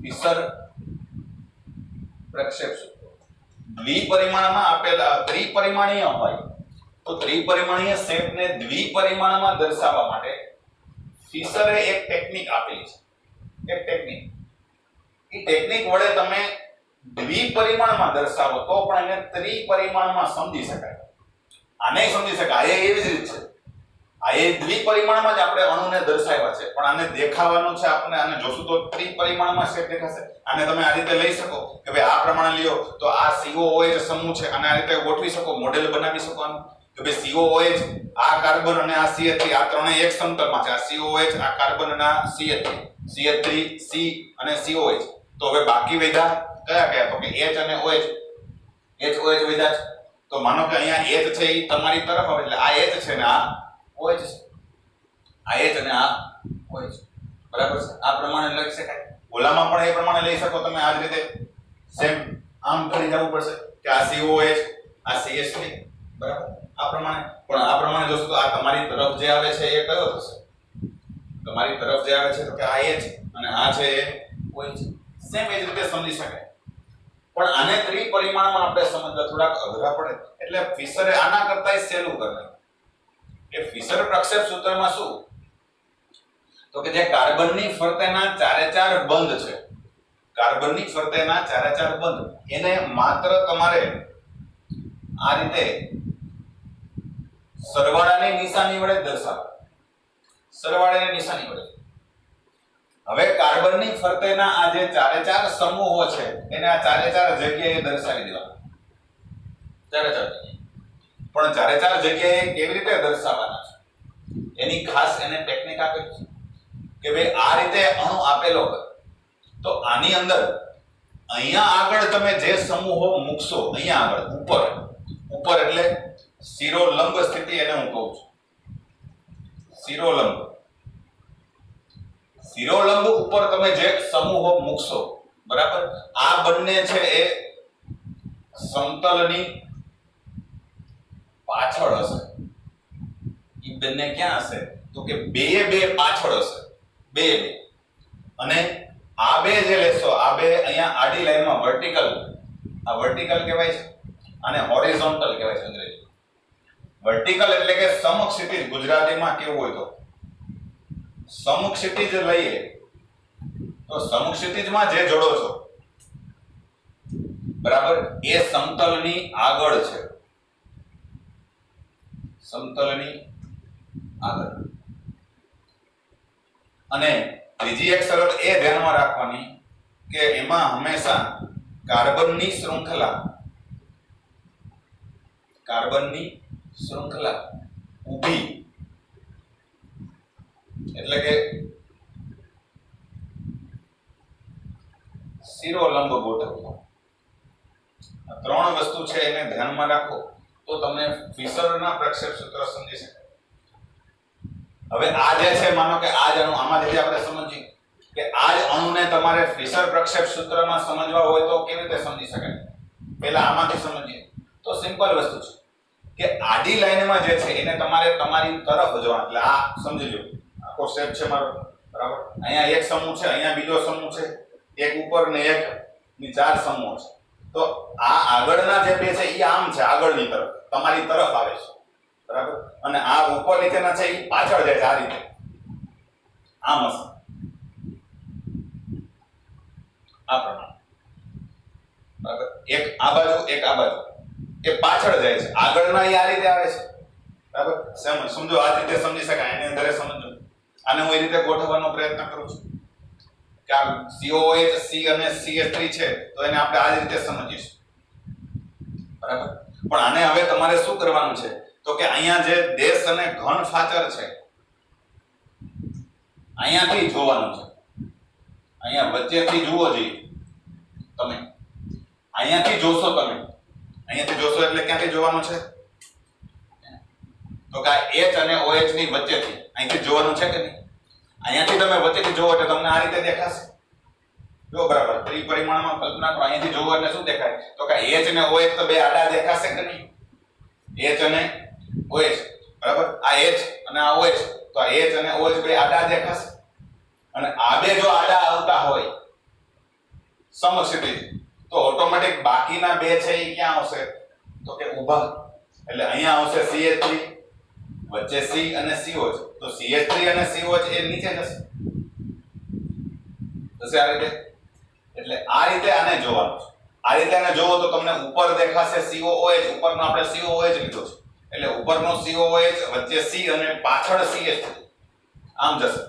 ફિશર પ્રક્ષેપ સૂત્રો દ્વિપરિમાણમાં આપેલા ત્રિપરિમાણીય હોય તો ત્રિપરિમાણીય શેપને દ્વિપરિમાણમાં દર્શાવવા માટે ફિશરે એક ટેકનિક આપેલી છે. એક ટેકનિક, એ ટેકનિક વડે તમે દ્વિપરિમાણમાં દર્શાવો તો પણ એને ત્રિપરિમાણમાં સમજી શકાય. આને સમજી શકાય એ એવી જ રીત છે. આ એ દ્વિપરિમાણમાં જ આપણે અણુને દર્શાવ્યા છે, પણ આને દેખાવાનું છે આપણે. આને જોશું તો ત્રિપરિમાણમાં શેપ દેખાશે. આને તમે આ રીતે લઈ શકો કે ભાઈ આ પ્રમાણે લ્યો તો આ COOH સમૂહ છે, અને આ રીતે ગોઠવી શકો, મોડેલ બનાવી શકો આનું કે ભાઈ COOH આ કાર્બન અને આ CH3 આ ત્રણેય એક સમતલમાં છે. આ COOH આ કાર્બન અને આ CH3 C અને COH. તો હવે બાકી વધ્યા કયા કયા? તો કે H અને OH. HOH વધ્યા છે. તો માનો કે અહીંયા H છે એ તમારી તરફ આવે એટલે આ H છે ને આ OH છે. આ H અને આ OH, બરાબર છે. આ પ્રમાણે લખી શકાય. ઓલામાં પણ એ પ્રમાણે લઈ શકો તમે. આ જ રીતે સેમ આમ કરી જવું પડશે કે આ COH આ CH3, બરાબર. આ પ્રમાણે પણ આ પ્રમાણે જોશો તો આ તમારી તરફ જે આવે છે એ કયો થશે? તમારી તરફ જે આવે છે તો કે આ H અને આ છે એ OH. સેમ એ જ રીતે સમજી શકાય. પણ આને ત્રિપરિમાણમાં આપણે સમજવા થોડાક અઘરા પડે એટલે ફિશરે આના કરતા સહેલું કરી નાખ્યું. કે ફિશર પ્રક્ષેપ સૂત્રમાં શું તો કે જે કાર્બનની ફરતેના ચારે ચાર બંધ છે, કાર્બનની ફરતેના ચારે ચાર બંધ, એને માત્ર તમારે આ રીતે સરવાળાની નિશાની વડે દર્શાવો. સરવાળાની નિશાની વડે. હવે કાર્બનની ફરતેના આ જે ચારે ચાર સમૂહો છે એને આ ચારે ચાર જગ્યાએ દર્શાવી દેવાના. ચારે ચાર જગ્યાએ. પણ ચારે ચાર જગ્યાએ કેવી રીતે દર્શાવવાના છે એની ખાસ એને ટેકનિક આપેલી છે કે ભાઈ આ રીતે અણુ આપેલો હોય તો આની અંદર અહીંયા આગળ તમે જે સમૂહો મૂકશો, અહીંયા આગળ ઉપર એટલે શિરોલંબ સ્થિતિ એને હું કહું છું. શિરોલંબ ઉપર તમે જે સમૂહો મૂકશો, બરાબર, આ બંને છે એ સમતલની પાછળ હશે. એ બંને ક્યાં હશે તો કે બે પાછળ હશે. બે અને આ બે જે લેશો, આ બે અહીંયા આડી લાઈનમાં વર્ટિકલ, આ વર્ટિકલ કહેવાય છે, આને હોરિઝોન્ટલ કહેવાય છે અંગ્રેજી. વર્ટિકલ એટલે કે સમક્ષિતિજ. ગુજરાતીમાં કેવું હોય તો સમક્ષિતિજ લઈએ તો સમક્ષિતિજમાં જે જોડો છો, બરાબર, એ સમતલની આગળ છે. સમતલની આગળ. અને ત્રીજી એક શરત એ ધ્યાનમાં રાખવાની કે એમાં હંમેશા કાર્બનની શૃંખલા ઊભી, એટલે કે શિરોલંબ ગોઠવવી. આ ત્રણ વસ્તુ છે એને ધ્યાનમાં રાખો તો તમને ફિશરના પ્રક્ષેપ સૂત્ર સમજી શકાય. હવે આ જે છે, માનો કે આ જ અણુ, આમાંથી આપણે સમજીએ કે આ જ અણુને તમારે ફિશર પ્રક્ષેપ સૂત્રમાં સમજવા હોય તો કેવી રીતે સમજી શકાય? પહેલા આમાંથી સમજીએ. તો સિમ્પલ વસ્તુ છે કે આડી લાઈનમાં જે છે એને તમારે તમારી તરફ જોવાનું. એટલે આ સમજી લો, આખો સ્ટેપ છે મારો, બરાબર. અહીંયા એક સમૂહ છે, અહીંયા બીજો સમૂહ છે, એક ઉપર ને એક ની 4 સમૂહ છે. તો આ આગળના જે બે છે એ આમ છે, આગળની તરફ તમારી તરફ આવે છે, બરાબર. અને આ ઉપર નીચેના છે એ પાછળ જાય છે, આ રીતે આમ હશે, આ પ્રમાણે, બરાબર. એક આ બાજુ, એક આ બાજુ, એ પાછળ જાય છે, આગળના એ આ રીતે આવે છે, બરાબર. સમજો, આ રીતે સમજી શકાય. એની અંદર સમજો, આને હું એ રીતે ગોઠવવાનો પ્રયત્ન કરું છું કે આ COOH C અને CH3 છે, તો એને આપણે આ રીતે સમજીશું, બરાબર. પણ આને હવે તમારે શું કરવાનું છે? તો કે અહીંયા જે દેશ અને ઘન ફાચર છે, અહીંયાથી જોવાનું છે. અહીંયા વચ્ચેથી જુઓ જોઈએ તમે, અહીંયાથી જોશો તમે, અહીંયાથી જોશો એટલે ક્યાંથી જોવાનું છે? તો કે આ H અને OH ની વચ્ચેથી અહીંથી જોવાનું છે કે નહીં? અહીંયાથી તમે વચ્ચેથી જોવો એટલે તમને આ રીતે દેખાશે. જો બરાબર, ત્રિપરિમાણમાં કલ્પના કરો, અહીંયાથી જોવો એટલે શું દેખાય? તો કે H અને OH તો બે આડા દેખાશે કે નહીં? H અને OH, બરાબર. આ H અને આ OH, તો આ H અને OH બે આડા દેખાશે. અને આ બે જો આડા આવતા હોય સમક્ષિતિજ, તો ઓટોમેટિક બાકીના બે છે એ ક્યાં આવશે? તો કે ઊભા. એટલે અહીંયા આવશે CH3, વચ્ચે C અને COH, તો CH3 અને COH એ નીચે જશે આ રીતે. એટલે આ રીતે આને જોવાનું છે. આ રીતે આને જોવો તો તમને ઉપર દેખાશે COOH, ઉપરનો આપણે COOH લીધો છે, એટલે ઉપરનો COOH, વચ્ચે C અને પાછળ CH3 આમ જશે.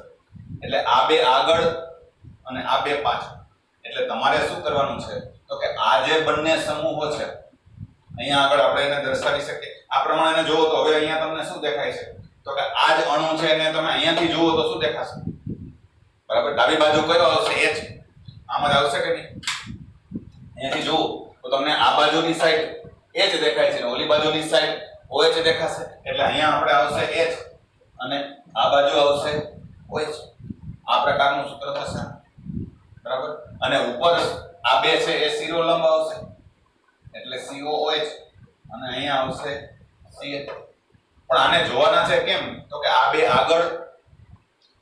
એટલે આ બે આગળ અને આ બે પાછળ. એટલે તમારે શું કરવાનું છે? તો કે આ જે બંને સમૂહો છે, અહીંયા આગળ આપણે એને દર્શાવી શકીએ. આ પ્રમાણે જોવો તો હવે અહીંયા તમને શું દેખાય છે? તો કે આ જ અણુ છે એને તમે અહીંયાથી જુઓ તો શું દેખાશે? બરાબર. ડાબી બાજુ કયો આવશે? H. આમ જ આવશે કે નહીં? અહીંયાથી જુઓ તો તમને આ બાજુની સાઈડ H દેખાય છે ને ઓલી બાજુની સાઈડ OH દેખાશે. એટલે અહીંયા આપણે આવશે H અને આ બાજુ આવશે OH. આ પ્રકારનું સૂત્ર થશે, બરાબર. અને ઉપર આ બે છે એ શિરોલંબ આવશે, એટલે COOH અને અહીંયા આવશે CH. પણ આને જોવાના છે કેમ? તો કે આ બે આગળ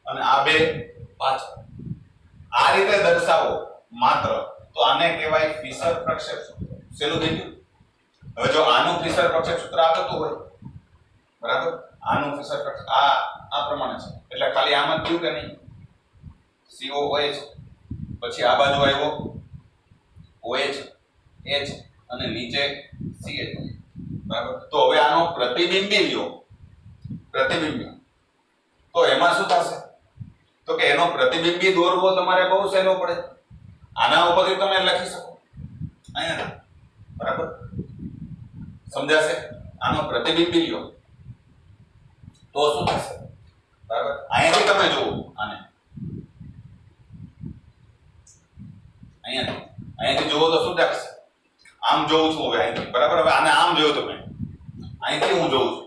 અને આ બે પાછળ. આ રીતે દર્શાવો માત્ર, તો આને કહેવાય ફિશર પ્રક્ષેપ સૂત્ર. શેલું થઈ ગયું? હવે જો આનું ફિશર પ્રક્ષેપ સૂત્ર આવતું હોય, બરાબર, આનું ફિશર પ્રક્ષેપ આ પ્રમાણે છે, એટલે ખાલી આમ જ થયું કે નહીં? COOH, પછી આ બાજુ આવ્યો OH, H અને નીચે CH, બરાબર. તો હવે આનો પ્રતિબિંબી લ્યો, પ્રતિબિંબી. તો એમાં શું થશે? તો કે એનો પ્રતિબિંબી દોરવો તમારે બહુ સહેલો પડે. આના ઉપરથી તમે લખી શકો અહીંયા, બરાબર. સમજાશે? આનો પ્રતિબિંબી લ્યો તો શું થશે? બરાબર. અહીંયાથી તમે જુઓ આને, અહીંયાથી જુઓ તો શું દેખાશે? આમ જોઉં છું હવે અહીંથી, બરાબર. હવે આને આમ જોયું તમે, અહીંથી હું જોઉં છું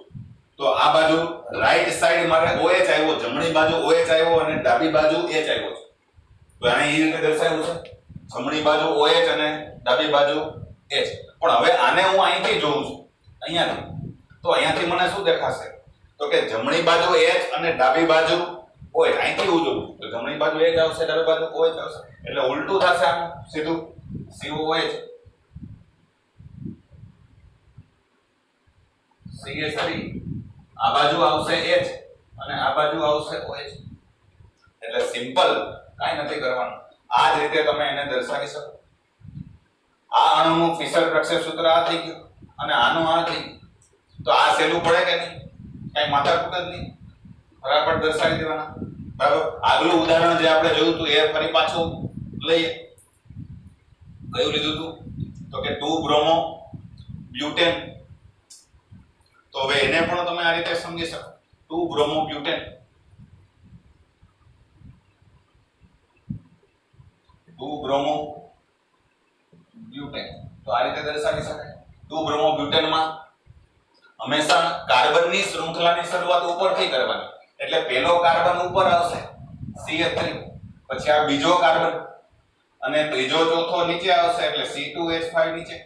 તો આ બાજુ રાઈટ સાઈડ મારે OH આવ્યો, જમણી બાજુ OH આવ્યો અને ડાબી બાજુ H આવ્યો છે. તો અહીં એ રીતે દર્શાવ્યું છે, જમણી બાજુ OH અને ડાબી બાજુ H. પણ હવે આને હું અહીંથી જોઉં છું, અહીંયાથી, તો અહીંયાથી મને શું દેખાશે? તો કે જમણી બાજુ H અને ડાબી બાજુ OH. અહીંથી હું જોઉં તો જમણી બાજુ H આવશે, ડાબી બાજુ OH આવશે. એટલે ઉલટું થશે આનું, સીધું COOH CH3, આ બાજુ આવશે H અને આ બાજુ આવશે OH. એટલે સિમ્પલ, કાઈ નથી કરવાનું. આ જ રીતે તમે એને દર્શાવી શકો. આ અણુનું ફિશર પ્રક્ષેપ સૂત્ર આ થઈ ગયું અને આનું આ થઈ ગયું. તો આ સહેલું પડે કે નહીં? કઈ માથાકૂટ જ નહીં, બરાબર દર્શાવી દેવાના, બરાબર. આગલું ઉદાહરણ જે આપણે જોયું હતું એ ફરી પાછું લઈએ. કયું લીધું હતું? તો કે 2 બ્રોમો બ્યુટેન. તો હવે એને પણ તમે આ રીતે સમજી શકો. 2 બ્રોમો બ્યુટેન, 2 બ્રોમો બ્યુટેન. તો આ રીતે દર્શાવી શકાય. 2 બ્રોમો બ્યુટેનમાં હંમેશા કાર્બનની શૃંખલાની શરૂઆત ઉપરથી કરવાની, એટલે પહેલો કાર્બન ઉપર આવશે CH3, પછી આ બીજો કાર્બન અને ત્રીજો ચોથો નીચે આવશે એટલે C2H5 નીચે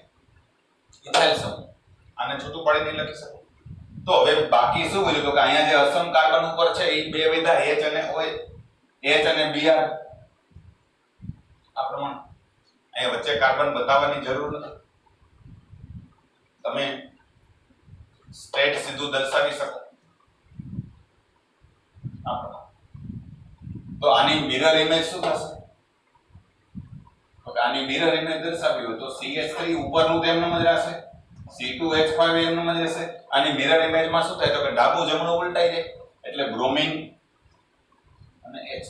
ઇથાઇલ સમૂહ. આને છૂટું પાડીને લખી શકો. તો હવે બાકી શું બોલ્યું તો કે અહીંયા જે અસમ કાર્બન ઉપર છે એ બે વિધા H અને OH, H અને Br આ પ્રમાણે. અહીંયા વચ્ચે કાર્બન બતાવવાની જરૂર નથી, તમે સ્ટ્રેટ સીધું દર્શાવી શકો. તો આની મિરર ઇમેજ શું થશે? તો આની મિરર ઇમેજ દર્શાવી હોય તો CH3 ઉપરનું તેમનું જ રહેશે, C2H5 એમનું જ રહેશે. આની મિરર ઇમેજમાં શું થાય તો કે ડાબું જમણું ઉલટાઈ જાય એટલે બ્રોમિન અને H.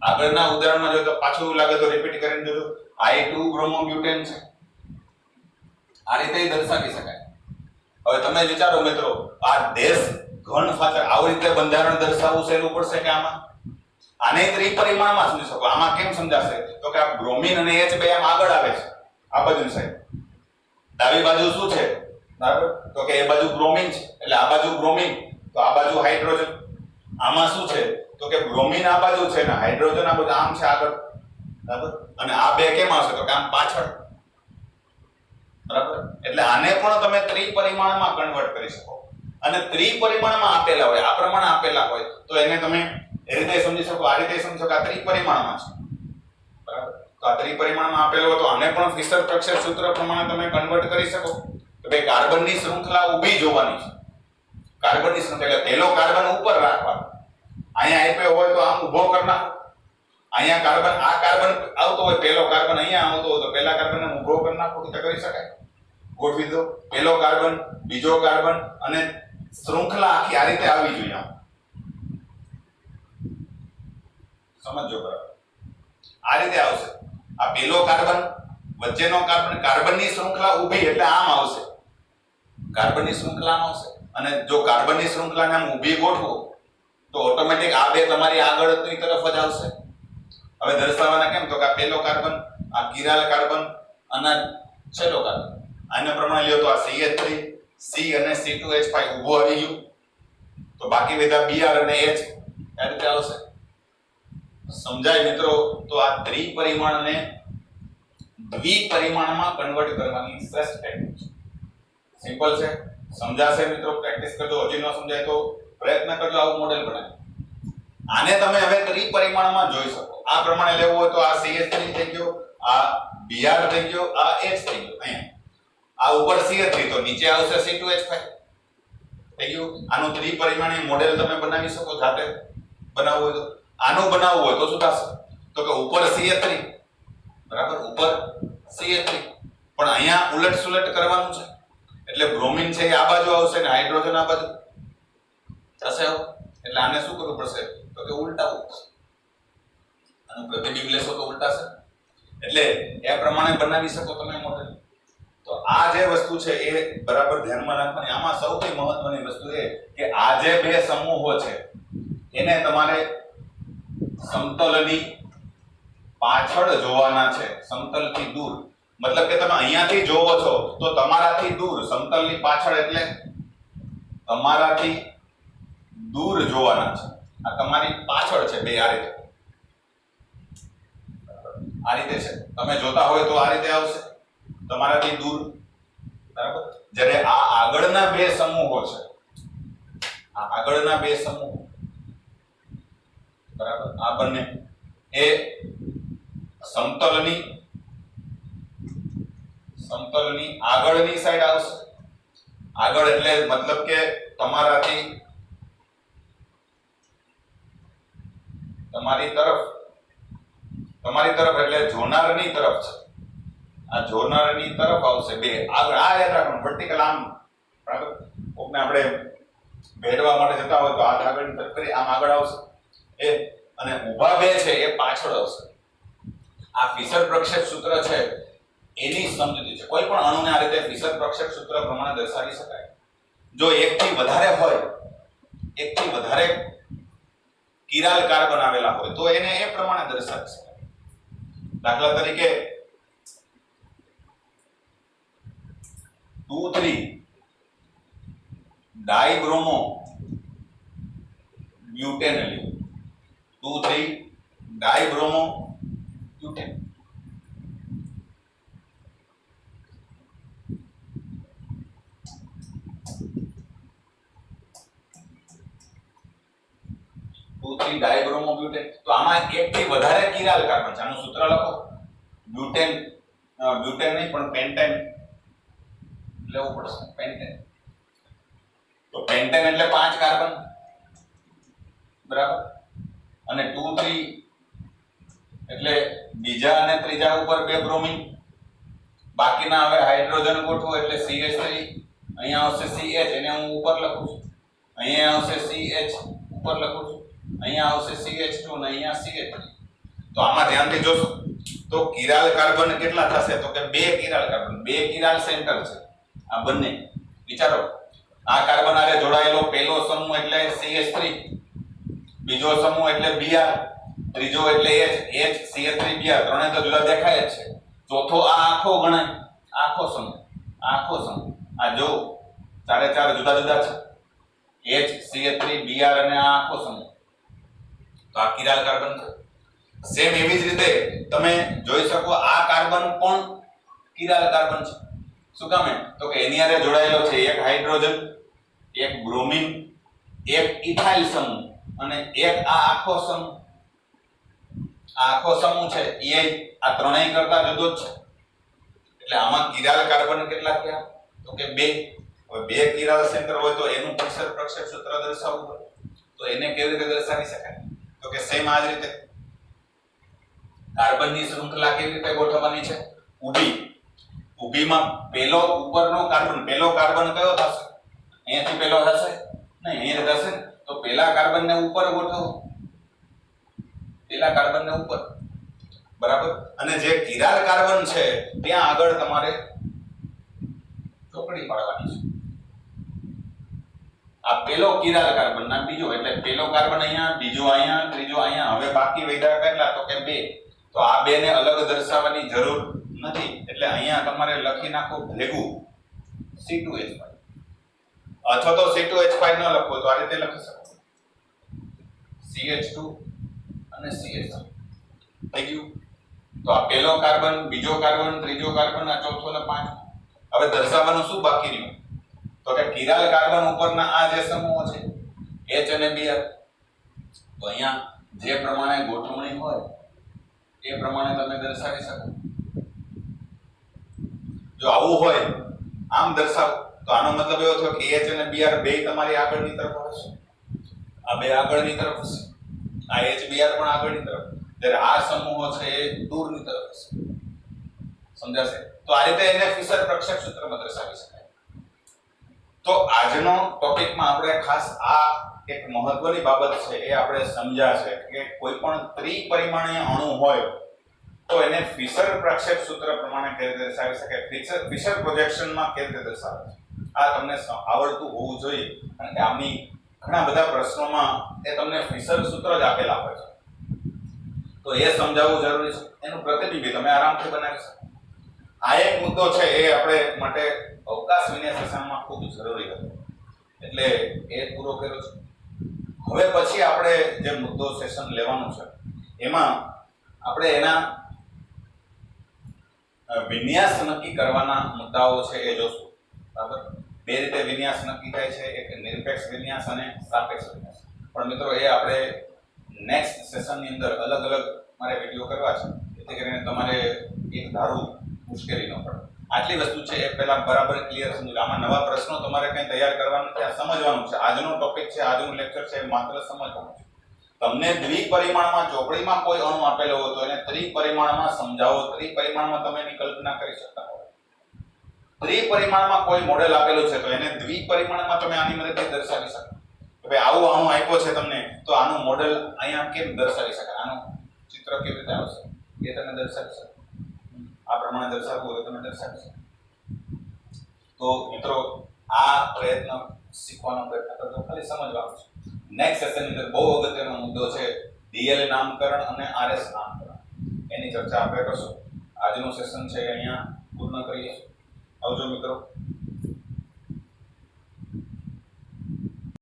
આગળના ઉદાહરણમાં જો તો પાછું એવું લાગે તો રિપીટ કરીને જોજો. I2 બ્રોમોબ્યુટેન છે, આ રીતે દર્શાવી શકાય. હવે તમે વિચારો મિત્રો, આ દેશ ઘન ફાચર આવી રીતે બંધારણ દર્શાવવું સહેલું પડશે કે આમાં? આને ત્રિપરિમાણમાં સમજી શકો. આમાં કેમ સમજાશે તો કે આ બ્રોમિન અને H બે આમ આગળ આવે છે આ બાજુની સાઈડ. ડાબી બાજુ શું છે બરાબર તો કે એ બાજુ બ્રોમિન છે એટલે આ બાજુ બ્રોમિન, તો આ બાજુ હાઇડ્રોજન. આમાં શું છે તો કે બ્રોમિન આ બાજુ છે ને હાઇડ્રોજન આ બાજુ આમ છે આગળ બરાબર. અને આ બે કેમ આવશે તો કે આમ પાછળ બરાબર. એટલે આને પણ તમે ત્રિપરિમાણમાં કન્વર્ટ કરી શકો. અને ત્રિપરિમાણમાં આપેલા હોય આ પ્રમાણે આપેલા હોય તો એને તમે એ રીતે સમજી શકો, આ રીતે સમજી શકો આ ત્રિપરિમાણમાં છે બરાબર. તો આ ત્રિપરિમાણમાં આપેલો હોય તો આને પણ ફિશર-પ્રક્ષેપ સૂત્ર પ્રમાણે તમે કન્વર્ટ કરી શકો કે ભાઈ કાર્બનની શૃંખલા ઊભી જોવાની છે. કાર્બનની શૃંખલા એટલે પહેલો કાર્બન ઉપર રાખવાનો, અહીંયા આપ્યો હોય તો આમ ઊભો કરી નાખો. અહીંયા કાર્બન આ કાર્બન આવતો હોય, પહેલો કાર્બન અહીંયા આવતો હોય તો પહેલા કાર્બનને ઊભો કરી નાખો તો કરી શકાય. ગોઠવી દો પહેલો કાર્બન, બીજો કાર્બન અને શૃંખલા આખી આ રીતે આવી જોઈએ. આમ સમજો બરાબર, આ રીતે આવશે. આ પહેલો કાર્બન, વચ્ચેનો કાર્બન, કાર્બનની શૃંખલા ઊભી એટલે આમ આવશે, કાર્બનની શૃંખલા આમ આવશે. અને જો કાર્બનની શૃંખલાને આમ ઊભી ગોઠવો તો ઓટોમેટિક આ બે તમારી આગળની તરફ જ આવશે. હવે દર્શાવવાના કેમ તો કે આ પહેલો કાર્બન, આ કિરાલ કાર્બન અને છેલ્લો કાર્બન. આના પ્રમાણે લ્યો તો આ CH3, C અને C2H5 ઊભો આવી ગયું તો બાકી બધા Br અને H આ રીતે આવશે. સમજાય મિત્રો? તો આ ત્રિપરિમાણને દ્વિપરિમાણમાં કન્વર્ટ કરવાની શ્રેષ્ઠ ટેકનિક છે. સિમ્પલ છે, સમજાશે મિત્રો? પ્રેક્ટિસ કરજો. હજી ન સમજાય તો પ્રયત્ન કરજો આવું મોડેલ બનાવી. આને તમે હવે ત્રિપરિમાણમાં જોઈ શકો. આ પ્રમાણે લેવું હોય તો આ CH3 થઈ ગયો, આ Br થઈ ગયો, આ H થઈ ગયો. અહીંયા આ ઉપર CH3 તો નીચે આવશે C2H5 થઈ ગયું. આનું ત્રિપરિમાણીય મોડેલ તમે બનાવી શકો જાતે બનાવવું હોય તો. આનું બનાવવું હોય તો શું થશે તો કે ઉપર CH3 બરાબર, ઉપર CH3 પણ અહીંયા ઉલટ સુલટ કરવાનું છે એટલે બ્રોમિન છે એ આ બાજુ આવશે ને હાઇડ્રોજન આ બાજુ થશે. એટલે આને શું કરવું પડશે તો કે ઉલટાવવું પડશે. આનું પ્રતિબિંબ લેશો તો ઉલટાશે. એટલે એ પ્રમાણે બનાવી શકો તમે મોડેલ. તો આ જે વસ્તુ છે એ બરાબર ધ્યાનમાં રાખવાની. આમાં સૌથી મહત્વની વસ્તુ એ કે આ જે બે સમૂહો છે એને તમારે સમતલની પાછળ જોવાના છે, સમતલથી દૂર. મતલબ કે તમે અહીંયાથી જોવો છો તો તમારાથી દૂર, સમતલની પાછળ એટલે તમારાથી દૂર જોવાના છે. આ તમારી પાછળ છે બે, આ રીતે છે. તમે જોતા હોય તો આ રીતે આવશે, તમારાથી દૂર બરાબર. જ્યારે આ આગળના બે સમૂહો છે, આ આગળના બે સમૂહો બરાબર, આ બંને એ સમતલની આગળની સાઈડ આવશે. આગળ એટલે મતલબ કે તમારી તરફ એટલે જોનારની તરફ છે. આ જોનારની તરફ આવશે બે આગળ. આ યાદ રાખવાનું, વર્ટિકલ આમ બરાબર. કોકને આપણે ભેડવા માટે જતા હોય તો હાથ આગળની તરફ કરી આમ આગળ આવશે એ, અને ઊભા બે છે એ પાછળ આવશે. આ ફિશર-પ્રક્ષેપ સૂત્ર છે એની સમજૂતી છે. કોઈ પણ અણુને આ રીતે ફિશર-પ્રક્ષેપ સૂત્ર પ્રમાણે દર્શાવી શકાય. જો એકથી વધારે હોય, એકથી વધારે કિરાલ કાર્બન આવેલા હોય તો એને એ પ્રમાણે દર્શાવી શકાય. દાખલા તરીકે 2 3 ડાયબ્રોમો બ્યુટેન લ્યો 2,3 ડાયબ્રોમો બ્યુટેન. ડાયબ્રોમો બ્યુટેન. તો આમાં એક થી વધારે કિરાલ કાર્બન છે. આનું સૂત્ર લખો. બ્યુટેન બ્યુટેન નહીં પણ પેન્ટેન લેવું પડશે. પેન્ટેન. તો પેન્ટેન એટલે 5 કાર્બન, બરાબર. અને 2,3 એટલે બીજા અને ત્રીજા ઉપર 2 બ્રોમિન. બાકીના હવે હાઇડ્રોજન ગોઠવો એટલે CH3. અહીંયા આવશે CH, એને હું ઉપર લખું છું. અહીંયા આવશે CH, ઉપર લખું છું. અહીંયા આવશે CH2 અને અહીંયા CH3. તો આમાં ધ્યાનથી જોશો તો કિરાલ કાર્બન કેટલા થશે? તો કે 2 કિરાલ કાર્બન. 2 કિરાલ સેન્ટર છે આ બંને. વિચારો, આ કાર્બન આરે જોડાયેલો પહેલો સમૂહ એટલે CH3, બીજો સમૂહ એટલે Br, ત્રીજો એટલે H, CH3 Br. ત્રણે તો જુદા દેખાય જ છે. ચોથો આ આખો ગણાય, આખો સમૂહ. આ જો ચારે ચાર જુદા જુદા છે. H, CH3 Br અને આ આખો સમૂહ. તો આ કિરાલ કાર્બન છે. સેમ એવી જ રીતે તમે જોઈ શકો આ કાર્બન પણ કિરાલ કાર્બન છે. શું કામ? તો કે એની હારે જોડાયેલો છે એક હાઇડ્રોજન, એક બ્રોમિન, એક ઇથાઇલ સમૂહ અને એક આ આખો સમૂહ. આ આખો સમૂહ છે એ આ ત્રણેય કરતા જુદો જ છે. એટલે આમાં કિરાલ કાર્બન કેટલા થયા? તો કે 2. હવે 2 કિરાલ સેન્ટર હોય તો એનું પરિસર પ્રક્ષેપ સૂત્ર દર્શાવવું પડે. તો એને કેવી રીતે દર્શાવી શકાય? તો કે સેમ આ જ રીતે કાર્બનની શૃંખલા કેવી રીતે ગોઠવવાની છે? ઊભીમાં પહેલો ઉપરનો કાર્બન, પહેલો કાર્બન કયો થશે? અહીંયાથી પહેલો થશે નહીં, અહીંયા થશે. તો પહેલા કાર્બનને ઉપર ગોઠવો, પહેલા કાર્બનને ઉપર, બરાબર. અને જે કિરાલ કાર્બન છે ત્યાં આગળ તમારે ચોકડી પાડવાની છે. આ પહેલો કિરાલ કાર્બન ના બીજો એટલે પહેલો કાર્બન અહીંયા, બીજો અહીંયા, ત્રીજો અહીંયા. હવે બાકી વધ્યા કેટલા? તો કે 2. તો આ 2 ને અલગ દર્શાવવાની જરૂર નથી. એટલે અહીંયા તમારે લખી નાખો ભેગું C2H5. અથવા તો C2H5 ન લખો તો આ રીતે લખી શકો CH2 અને CH3. થઈ ગયું. તો આ પહેલો કાર્બન, બીજો કાર્બન, ત્રીજો કાર્બન, આ ચોથો ને પાંચમો. હવે દર્શાવવાનું શું બાકી રહ્યું? તો કે કિરાલ કાર્બન ઉપરના આ જે સમૂહો છે H અને Br. તો અહીંયા જે પ્રમાણે ગોઠવણી હોય એ પ્રમાણે તમે દર્શાવી શકો. જો આવું હોય આમ દર્શાવો તો આનો મતલબ એવો થયો કે H અને Br બે તમારી આગળની તરફ હશે, આ બે આગળની તરફ હશે, આ H Br પણ આગળની તરફ, જ્યારે આ સમૂહો છે એ દૂરની તરફ હશે. સમજાશે? તો આ રીતે એને ફિશર પ્રક્ષેપ સૂત્રમાં દર્શાવી શકાય. તો આજનો ટોપિકમાં આપણે ખાસ આ એક મહત્વની બાબત છે એ આપણે સમજ્યા છે કે કોઈ પણ ત્રિપરિમાણીય અણુ હોય તો એને ફિશર પ્રક્ષેપ સૂત્ર પ્રમાણે કેવી રીતે દર્શાવી શકાય, ફિશર પ્રોજેક્શનમાં કેવી રીતે દર્શાવે છે, આ તમને આવડતું હોવું જોઈએ. કારણ કે આમની ઘણા બધા પ્રશ્નોમાં એ તમને ફિશર સૂત્ર જ આપેલા હોય છે, તો એ સમજાવવું જરૂરી છે. એનું પ્રતિબિંબ તમે આરામથી બનાવી શકો. આ એક મુદ્દો છે એ આપણે માટે અવકાશ વિનય સેશનમાં ખૂબ જરૂરી હતો, એટલે એ પૂરો કર્યો છે. હવે પછી આપણે જે મુદ્દો સેશન લેવાનું છે એમાં આપણે એના વિન્યાસ નક્કી કરવાના મુદ્દાઓ છે એ જોશું. બરાબર? બે રીતે વિન્યાસ નક્કી થાય છે, એક નિરપેક્ષ વિન્યાસ અને સાપેક્ષ વિન્યાસ. પણ મિત્રો એ આપણે નેક્સ્ટ સેશનની અંદર અલગ અલગ મારે વિડિયો કરવા છે, જેથી કરીને તમારે એક ધારું મુશ્કેલી ન પડે. આટલી વસ્તુ છે એ પહેલા બરાબર ક્લિયર સમજો. આમાં નવા પ્રશ્નો તમારે કંઈ તૈયાર કરવાનું છે, આ સમજવાનું છે. આજનો ટોપિક છે, આજનું લેક્ચર છે, માત્ર સમજવાનું છે. તમને દ્વિપરિમાણમાં ચોકડીમાં કોઈ અણુ આપેલો હોય તો એને ત્રિપરિમાણમાં સમજાવો. ત્રિપરિમાણમાં તમે એની કલ્પના કરી શકતા હો. ત્રિપરિમાણમાં કોઈ મોડેલ આપેલું છે તો એને દ્વિપરિમાણમાં તમે આની મદદથી દર્શાવી શકો. કે ભાઈ આવું અણુ આપ્યો છે તમને, તો આનું મોડેલ અહીંયા કેમ દર્શાવી શકાય, આનું ચિત્ર કેવી રીતે આવશે એ તમે દર્શાવી શકો. આ પ્રમાણે દર્શાવવું હોય તમે દર્શાવી શકો. તો મિત્રો આ પ્રયત્ન શીખવાનો પ્રયત્ન કરજો, ખાલી સમજવાનું છે. નેક્સ્ટ સેશનની અંદર બહુ અગત્યનો મુદ્દો છે DLA નામકરણ અને RS નામકરણ, એની ચર્ચા આપણે કરશું. આજનું સેશન છે અહીંયા પૂર્ણ કરીએ. આવજો મિત્રો.